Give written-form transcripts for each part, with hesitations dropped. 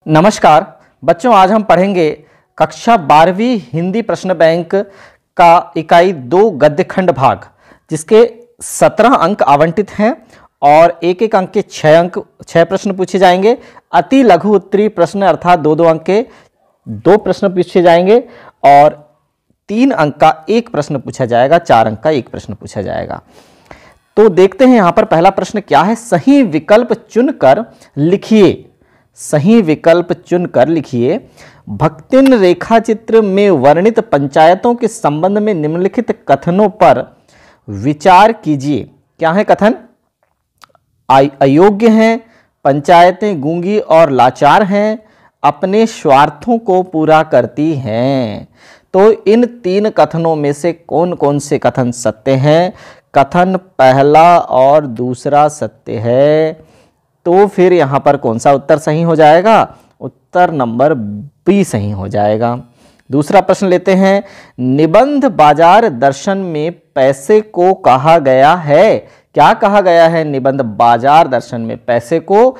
नमस्कार बच्चों, आज हम पढ़ेंगे कक्षा 12वीं हिंदी प्रश्न बैंक का इकाई 2 गद्य खंड भाग, जिसके 17 अंक आवंटित हैं और एक एक अंक के 6 प्रश्न पूछे जाएंगे। अति लघु उत्तरीय प्रश्न अर्थात 2-2 अंक के 2 प्रश्न पूछे जाएंगे और 3 अंक का 1 प्रश्न पूछा जाएगा, 4 अंक का 1 प्रश्न पूछा जाएगा। तो देखते हैं यहां पर पहला प्रश्न क्या है। सही विकल्प चुनकर लिखिए। सही विकल्प चुनकर लिखिए। भक्तिन रेखाचित्र में वर्णित पंचायतों के संबंध में निम्नलिखित कथनों पर विचार कीजिए। क्या है कथन? अयोग्य हैं, पंचायतें गूंगी और लाचार हैं, अपने स्वार्थों को पूरा करती हैं। तो इन 3 कथनों में से कौन कौन से कथन सत्य हैं? कथन पहला और दूसरा सत्य है। तो फिर यहां पर कौन सा उत्तर सही हो जाएगा? उत्तर नंबर बी सही हो जाएगा। दूसरा प्रश्न लेते हैं। निबंध बाजार दर्शन में पैसे को कहा गया है। क्या कहा गया है? निबंध बाजार दर्शन में पैसे को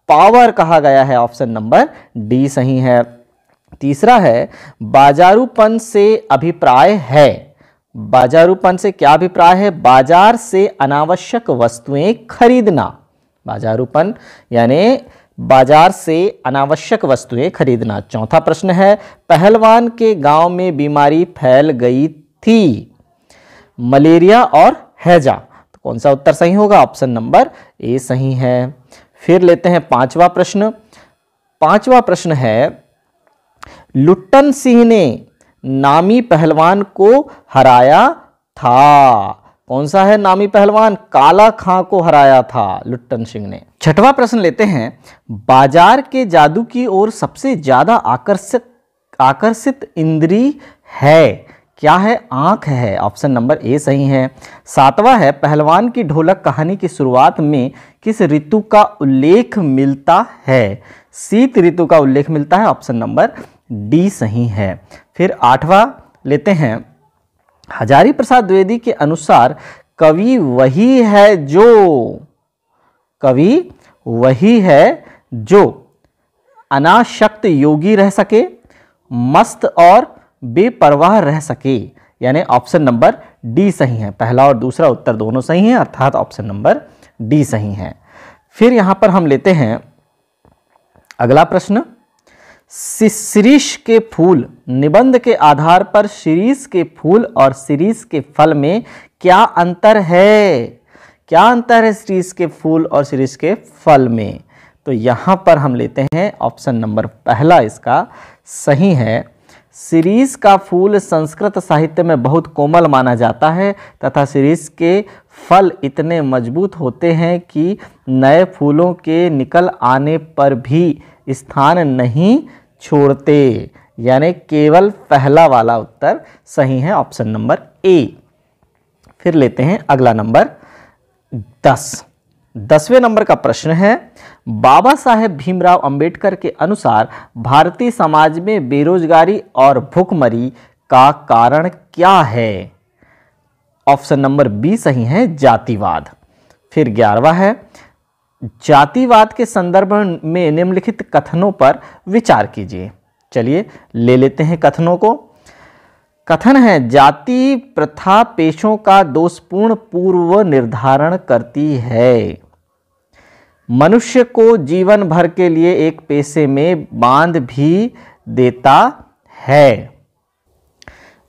पावर कहा गया है। ऑप्शन नंबर डी सही है। तीसरा है, बाजारूपन से अभिप्राय है। बाजारूपन से क्या अभिप्राय है? बाजार से अनावश्यक वस्तुएं खरीदना। बाजारूपन यानी बाजार से अनावश्यक वस्तुएं खरीदना। चौथा प्रश्न है, पहलवान के गांव में बीमारी फैल गई थी, मलेरिया और हैजा। तो कौन सा उत्तर सही होगा? ऑप्शन नंबर ए सही है। फिर लेते हैं 5वां प्रश्न। 5वां प्रश्न है, लुट्टन सिंह ने नामी पहलवान को हराया था। कौन सा है नामी पहलवान? काला खां को हराया था लुट्टन सिंह ने। 6वां प्रश्न लेते हैं। बाजार के जादू की ओर सबसे ज्यादा आकर्षित इंद्री है। क्या है? आंख है। ऑप्शन नंबर ए सही है। 7वां है, पहलवान की ढोलक कहानी की शुरुआत में किस ऋतु का उल्लेख मिलता है? शीत ऋतु का उल्लेख मिलता है। ऑप्शन नंबर डी सही है। फिर 8वां लेते हैं। हजारी प्रसाद द्विवेदी के अनुसार कवि वही है जो अनासक्त योगी रह सके, मस्त और बेपरवाह रह सके। यानी ऑप्शन नंबर डी सही है। पहला और दूसरा उत्तर दोनों सही हैं, अर्थात ऑप्शन नंबर डी सही है। फिर यहां पर हम लेते हैं अगला प्रश्न। शिरीष के फूल निबंध के आधार पर शिरीष के फूल और शिरीष के फल में क्या अंतर है? क्या अंतर है शिरीष के फूल और शिरीष के फल में? तो यहां पर हम लेते हैं ऑप्शन नंबर पहला इसका सही है। शिरीष का फूल संस्कृत साहित्य में बहुत कोमल माना जाता है तथा शिरीष के फल इतने मजबूत होते हैं कि नए फूलों के निकल आने पर भी स्थान नहीं छोड़ते। यानी केवल पहला वाला उत्तर सही है, ऑप्शन नंबर ए। फिर लेते हैं अगला नंबर 10। 10वें नंबर का प्रश्न है, बाबा साहेब भीमराव अंबेडकर के अनुसार भारतीय समाज में बेरोजगारी और भुखमरी का कारण क्या है? ऑप्शन नंबर बी सही है, जातिवाद। फिर 11वां है, जातिवाद के संदर्भ में निम्नलिखित कथनों पर विचार कीजिए। चलिए ले लेते हैं कथनों को। कथन है, जाति प्रथा पेशों का दोषपूर्ण पूर्व निर्धारण करती है, मनुष्य को जीवन भर के लिए एक पेशे में बांध भी देता है।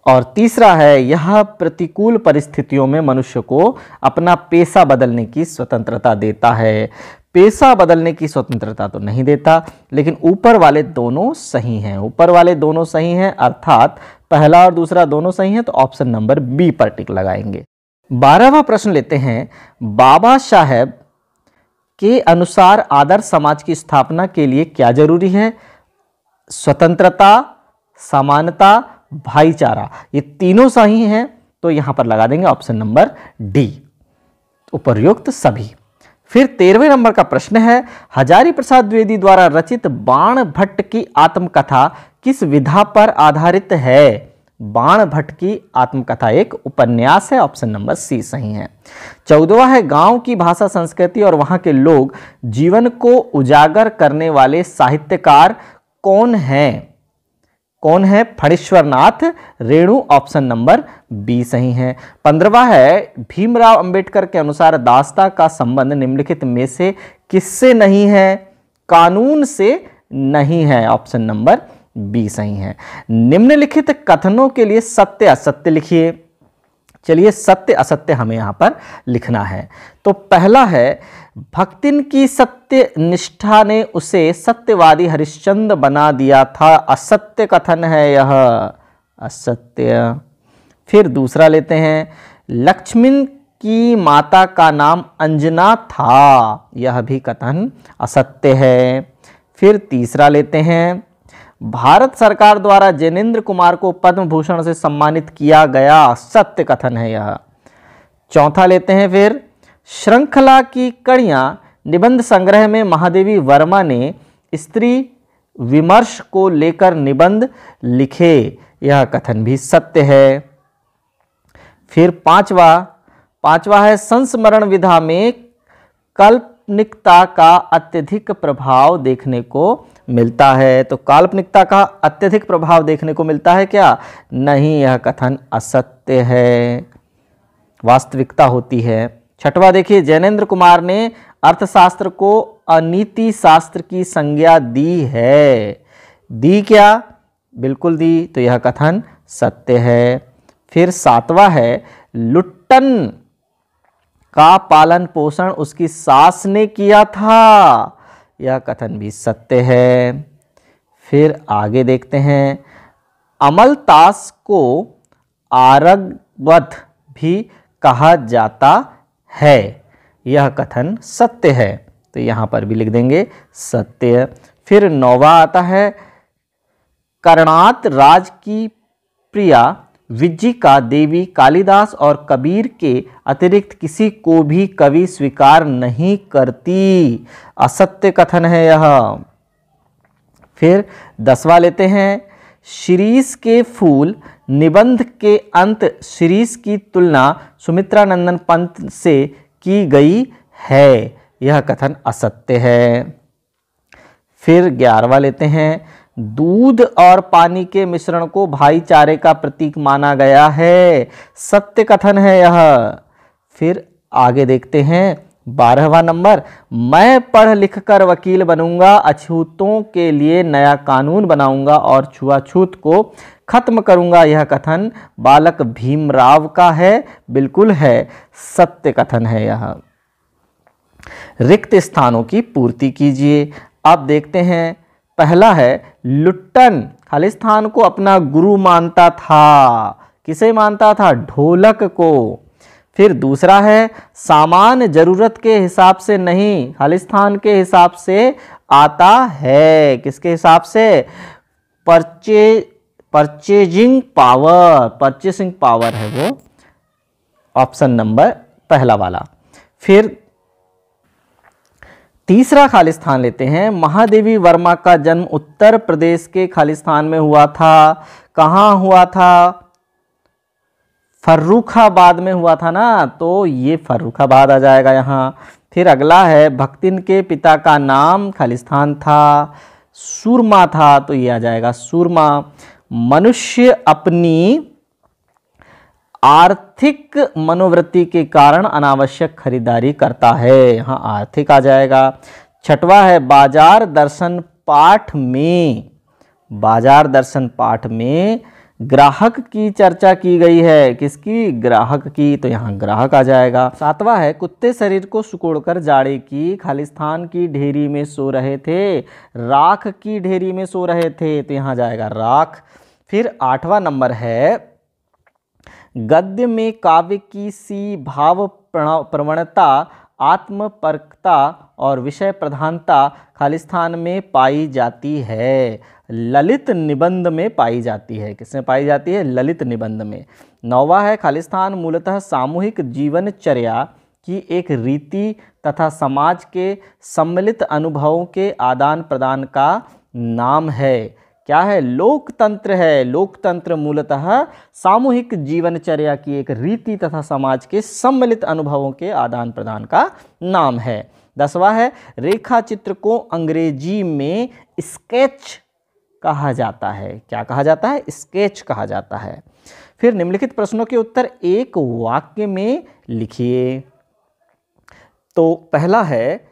और तीसरा है, यह प्रतिकूल परिस्थितियों में मनुष्य को अपना पेशा बदलने की स्वतंत्रता देता है। पेशा बदलने की स्वतंत्रता तो नहीं देता, लेकिन ऊपर वाले दोनों सही हैं। ऊपर वाले दोनों सही हैं, अर्थात पहला और दूसरा दोनों सही हैं। तो ऑप्शन नंबर बी पर टिक लगाएंगे। 12वां प्रश्न लेते हैं। बाबा साहेब के अनुसार आदर्श समाज की स्थापना के लिए क्या जरूरी है? स्वतंत्रता, समानता, भाईचारा। ये तीनों सही हैं, तो यहां पर लगा देंगे ऑप्शन नंबर डी, उपर्युक्त सभी। फिर 13वें नंबर का प्रश्न है, हजारी प्रसाद द्विवेदी द्वारा रचित बाण भट्ट की आत्मकथा किस विधा पर आधारित है? बाण भट्ट की आत्मकथा एक उपन्यास है। ऑप्शन नंबर सी सही है। 14वां है गांव की भाषा संस्कृति और वहां के लोग जीवन को उजागर करने वाले साहित्यकार कौन हैं? कौन है? Phanishwarnath Renu. Option number B सही है। 15वां है भीमराव अंबेडकर के अनुसार दासता का संबंध निम्नलिखित में से किससे नहीं है? कानून से नहीं है। ऑप्शन नंबर बी सही है। निम्नलिखित कथनों के लिए सत्य असत्य लिखिए। चलिए सत्य असत्य हमें यहां पर लिखना है। तो पहला है भक्तिन की सत्य निष्ठा ने उसे सत्यवादी हरिश्चंद्र बना दिया था। असत्य कथन है यह, असत्य। फिर दूसरा लेते हैं लक्ष्मण की माता का नाम अंजना था। यह भी कथन असत्य है। फिर तीसरा लेते हैं भारत सरकार द्वारा जैनेन्द्र कुमार को पद्म भूषण से सम्मानित किया गया। सत्य कथन है यह। चौथा लेते हैं फिर श्रृंखला की कड़ियां निबंध संग्रह में महादेवी वर्मा ने स्त्री विमर्श को लेकर निबंध लिखे। यह कथन भी सत्य है। फिर पांचवा है संस्मरण विधा में काल्पनिकता का अत्यधिक प्रभाव देखने को मिलता है। तो काल्पनिकता का अत्यधिक प्रभाव देखने को मिलता है क्या? नहीं, यह कथन असत्य है, वास्तविकता होती है। छठवां देखिए जैनेन्द्र कुमार ने अर्थशास्त्र को अनीति शास्त्र की संज्ञा दी है। दी क्या? बिल्कुल दी। तो यह कथन सत्य है। फिर सातवां है लुट्टन का पालन पोषण उसकी सास ने किया था। यह कथन भी सत्य है। फिर आगे देखते हैं अमलतास को आरगवध भी कहा जाता है। यह कथन सत्य है। तो यहां पर भी लिख देंगे सत्य। फिर 9वां आता है कर्णात राज की प्रिया विज्जिका देवी कालिदास और कबीर के अतिरिक्त किसी को भी कवि स्वीकार नहीं करती। असत्य कथन है यह। फिर 10वां लेते हैं शिरीष के फूल निबंध के अंत शिरीष की तुलना सुमित्रानंदन पंत से की गई है। यह कथन असत्य है। फिर 11वां लेते हैं दूध और पानी के मिश्रण को भाईचारे का प्रतीक माना गया है। सत्य कथन है यह। फिर आगे देखते हैं 12वां नंबर मैं पढ़ लिख कर वकील बनूंगा, अछूतों के लिए नया कानून बनाऊंगा और छुआछूत को खत्म करूंगा। यह कथन बालक भीमराव का है। बिल्कुल है, सत्य कथन है यह। रिक्त स्थानों की पूर्ति कीजिए। अब देखते हैं पहला है लुट्टन खालिस्तान को अपना गुरु मानता था। किसे मानता था? ढोलक को। फिर दूसरा है सामान्य जरूरत के हिसाब से नहीं, खालिस्तान के हिसाब से आता है। किसके हिसाब से? परचेजिंग पावर है वो। ऑप्शन नंबर पहला वाला। फिर तीसरा खालिस्तान लेते हैं महादेवी वर्मा का जन्म उत्तर प्रदेश के खालिस्तान में हुआ था। कहाँ हुआ था? फर्रुखाबाद में हुआ था ना, तो ये फर्रुखाबाद आ जाएगा यहाँ। फिर अगला है भक्तिन के पिता का नाम खालिस्तान था, सूरमा था, तो ये आ जाएगा सूरमा। मनुष्य अपनी आर्थिक मनोवृत्ति के कारण अनावश्यक खरीदारी करता है। यहाँ आर्थिक आ जाएगा। छठवां है बाजार दर्शन पाठ में ग्राहक की चर्चा की गई है। किसकी? ग्राहक की, तो यहाँ ग्राहक आ जाएगा। सातवां है कुत्ते शरीर को सिकोड़कर जाड़े की खालिस्तान की ढेरी में सो रहे थे, राख की ढेरी में सो रहे थे, तो यहाँ जाएगा राख। फिर 8वां नंबर है गद्य में काव्य की सी भाव प्रवणता, आत्मपरकता और विषय प्रधानता खालिस्तान में पाई जाती है, ललित निबंध में पाई जाती है। किसमें पाई जाती है? ललित निबंध में। 9वां है खालिस्तान मूलतः सामूहिक जीवनचर्या की एक रीति तथा समाज के सम्मिलित अनुभवों के आदान प्रदान का नाम है। क्या है? लोकतंत्र है। लोकतंत्र मूलतः सामूहिक जीवनचर्या की एक रीति तथा समाज के सम्मिलित अनुभवों के आदान प्रदान का नाम है। 10वां है रेखा चित्र को अंग्रेजी में स्केच कहा जाता है। क्या कहा जाता है? स्केच कहा जाता है। फिर निम्नलिखित प्रश्नों के उत्तर एक वाक्य में लिखिए। तो पहला है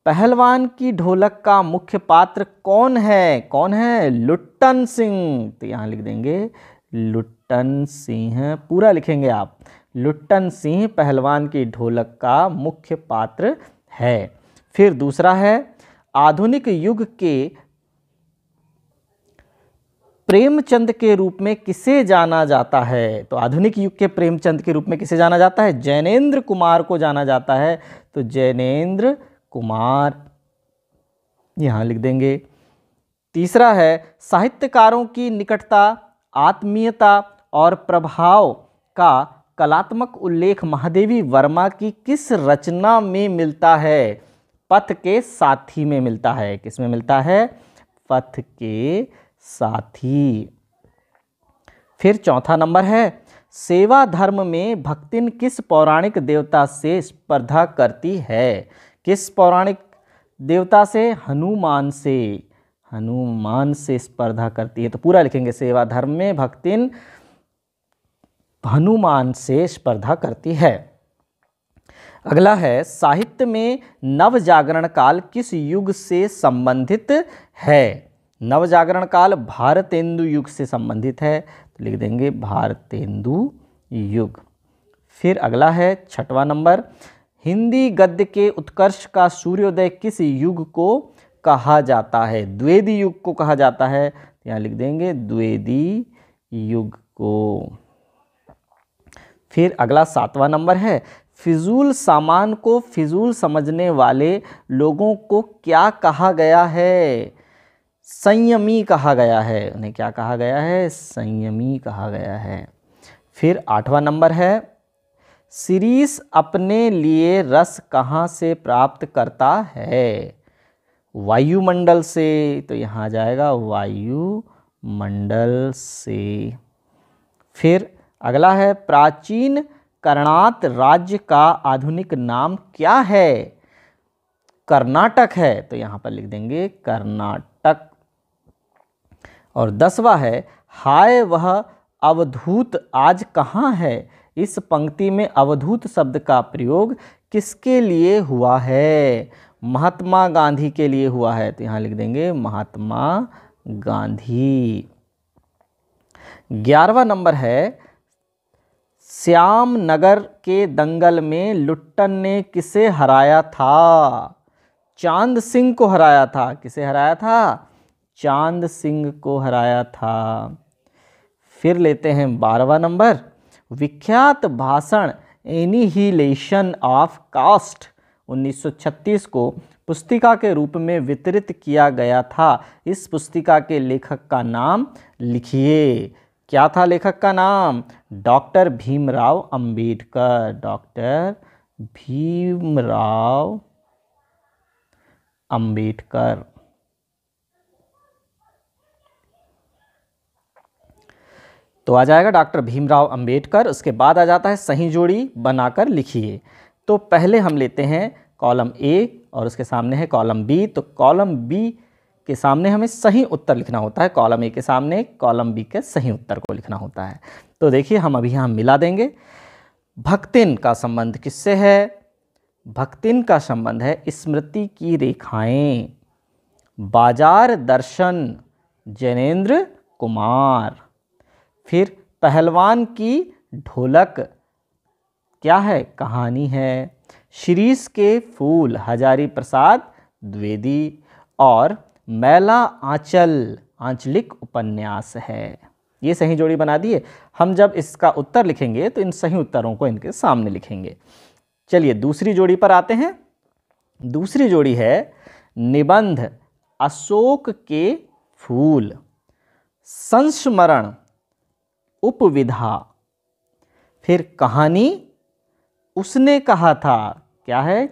पहलवान की ढोलक का मुख्य पात्र कौन है? कौन है? लुट्टन सिंह। तो यहां लिख देंगे लुट्टन सिंह, पूरा लिखेंगे आप। लुट्टन सिंह पहलवान की ढोलक का मुख्य पात्र है। फिर दूसरा है आधुनिक युग के प्रेमचंद के रूप में किसे जाना जाता है? तो आधुनिक युग के प्रेमचंद के रूप में किसे जाना जाता है? जैनेन्द्र कुमार को जाना जाता है। तो जैनेन्द्र कुमार यहां लिख देंगे। तीसरा है साहित्यकारों की निकटता, आत्मीयता और प्रभाव का कलात्मक उल्लेख महादेवी वर्मा की किस रचना में मिलता है? पथ के साथी में मिलता है। किस में मिलता है? पथ के साथी। फिर चौथा नंबर है सेवा धर्म में भक्तिन किस पौराणिक देवता से स्पर्धा करती है? किस पौराणिक देवता से? हनुमान से। हनुमान से स्पर्धा करती है। तो पूरा लिखेंगे सेवा धर्म में भक्तिन हनुमान से स्पर्धा करती है। अगला है साहित्य में नवजागरण काल किस युग से संबंधित है? नवजागरण काल भारतेंदु युग से संबंधित है। तो लिख देंगे भारतेंदु युग। फिर अगला है 6वां नंबर हिंदी गद्य के उत्कर्ष का सूर्योदय किस युग को कहा जाता है? द्विवेदी युग को कहा जाता है। यहाँ लिख देंगे द्विवेदी युग को। फिर अगला 7वां नंबर है फिजूल सामान को फिजूल समझने वाले लोगों को क्या कहा गया है? संयमी कहा गया है। उन्हें क्या कहा गया है? संयमी कहा गया है। फिर 8वां नंबर है शिरीष अपने लिए रस कहाँ से प्राप्त करता है? वायुमंडल से। तो यहाँ जाएगा वायुमंडल से। फिर अगला है प्राचीन कर्णात राज्य का आधुनिक नाम क्या है? कर्नाटक है। तो यहाँ पर लिख देंगे कर्नाटक। और 10वां है हाय वह अवधूत आज कहाँ है? इस पंक्ति में अवधूत शब्द का प्रयोग किसके लिए हुआ है? महात्मा गांधी के लिए हुआ है। तो यहाँ लिख देंगे महात्मा गांधी। 11वां नंबर है श्यामनगर के दंगल में लुट्टन ने किसे हराया था? चांद सिंह को हराया था। किसे हराया था? चांद सिंह को हराया था। फिर लेते हैं 12वां नंबर विख्यात भाषण एनिहिलेशन ऑफ कास्ट 1936 को पुस्तिका के रूप में वितरित किया गया था। इस पुस्तिका के लेखक का नाम लिखिए। क्या था लेखक का नाम? डॉक्टर भीमराव अंबेडकर। डॉक्टर भीमराव अंबेडकर। तो आ जाएगा डॉक्टर भीमराव अंबेडकर। उसके बाद आ जाता है सही जोड़ी बनाकर लिखिए। तो पहले हम लेते हैं कॉलम ए और उसके सामने है कॉलम बी। तो कॉलम बी के सामने हमें सही उत्तर लिखना होता है, कॉलम ए के सामने कॉलम बी के सही उत्तर को लिखना होता है। तो देखिए हम अभी यहाँ मिला देंगे। भक्तिन का संबंध किससे है? भक्तिन का संबंध है स्मृति की रेखाएं। बाजार दर्शन जैनेन्द्र कुमार। फिर पहलवान की ढोलक क्या है? कहानी है। शिरीष के फूल हजारी प्रसाद द्विवेदी। और मैला आंचल आंचलिक उपन्यास है। ये सही जोड़ी बना दिए। हम जब इसका उत्तर लिखेंगे तो इन सही उत्तरों को इनके सामने लिखेंगे। चलिए दूसरी जोड़ी पर आते हैं। दूसरी जोड़ी है निबंध अशोक के फूल, संस्मरण उपविधा। फिर कहानी उसने कहा था। क्या है?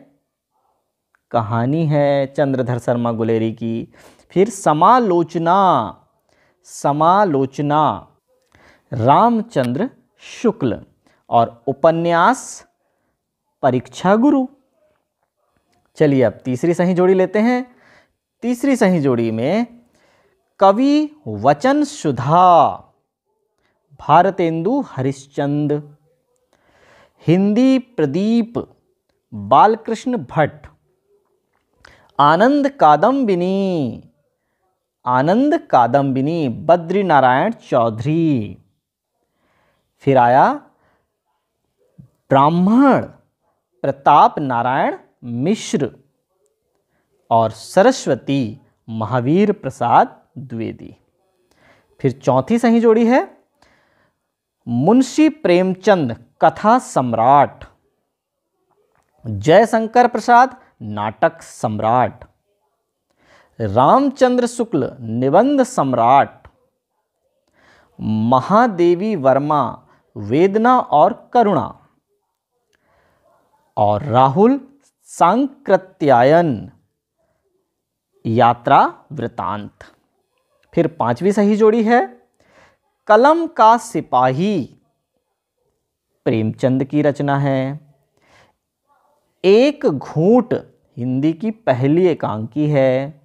कहानी है चंद्रधर शर्मा गुलेरी की। फिर समालोचना समालोचना रामचंद्र शुक्ल और उपन्यास परीक्षा गुरु। चलिए अब तीसरी सही जोड़ी लेते हैं। तीसरी सही जोड़ी में कवि वचन सुधा भारतेंदु हरिश्चंद्र, हिंदी प्रदीप बालकृष्ण भट्ट, आनंद कादम्बिनी बद्रीनारायण चौधरी। फिर आया ब्राह्मण प्रताप नारायण मिश्र और सरस्वती महावीर प्रसाद द्विवेदी। फिर चौथी सही जोड़ी है मुंशी प्रेमचंद कथा सम्राट, जयशंकर प्रसाद नाटक सम्राट, रामचंद्र शुक्ल निबंध सम्राट, महादेवी वर्मा वेदना और करुणा और राहुल सांकृत्यायन यात्रा वृतांत। फिर पांचवी सही जोड़ी है कलम का सिपाही, प्रेमचंद की रचना है। एक घूंट हिंदी की पहली एकांकी है।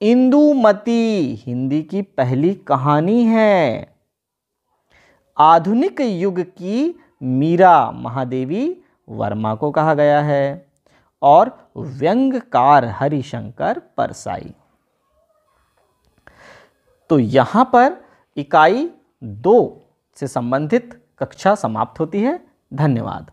इंदुमती हिंदी की पहली कहानी है। आधुनिक युग की मीरा महादेवी वर्मा को कहा गया है और व्यंग्यकार हरिशंकर परसाई। तो यहां पर इकाई 2 से संबंधित कक्षा समाप्त होती है। धन्यवाद।